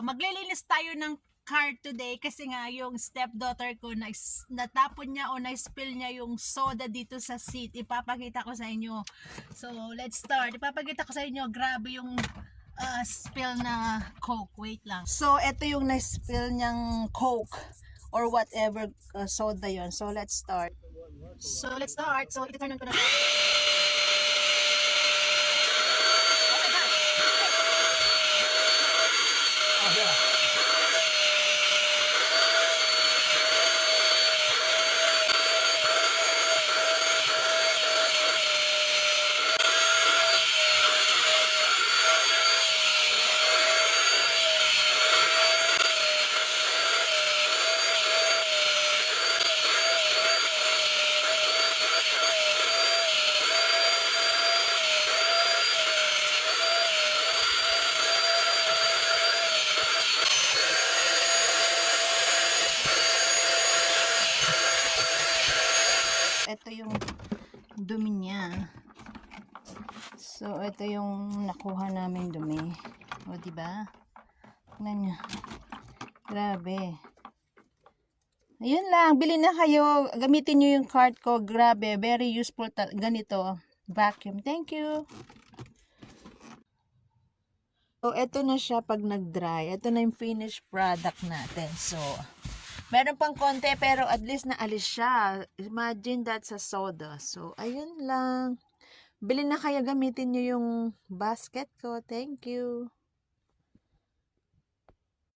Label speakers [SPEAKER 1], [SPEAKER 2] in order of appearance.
[SPEAKER 1] maglilinis tayo ng car today kasi nga yung stepdaughter ko natapon niya o na-spill niya yung soda dito sa seat. Ipapakita ko sa inyo. So, let's start. Ipapakita ko sa inyo, grabe yung spill na Coke. Wait lang. So, ito yung na-spill niyang Coke or whatever soda yon. So, let's start. So, ito-turn ko na. Ito yung dumi niya. So, ito yung nakuha namin dumi. O, diba? Tingnan niya. Grabe. Ayun lang. Bili na kayo. Gamitin nyo yung card ko. Grabe. Very useful. Ganito. Vacuum. Thank you. So, ito na siya pag nag-dry. Ito na yung finished product natin. So, meron pang konti pero at least naalis siya. Imagine that sa soda. So, ayun lang. Bili na kayo, gamitin nyo yung basket ko. Thank you.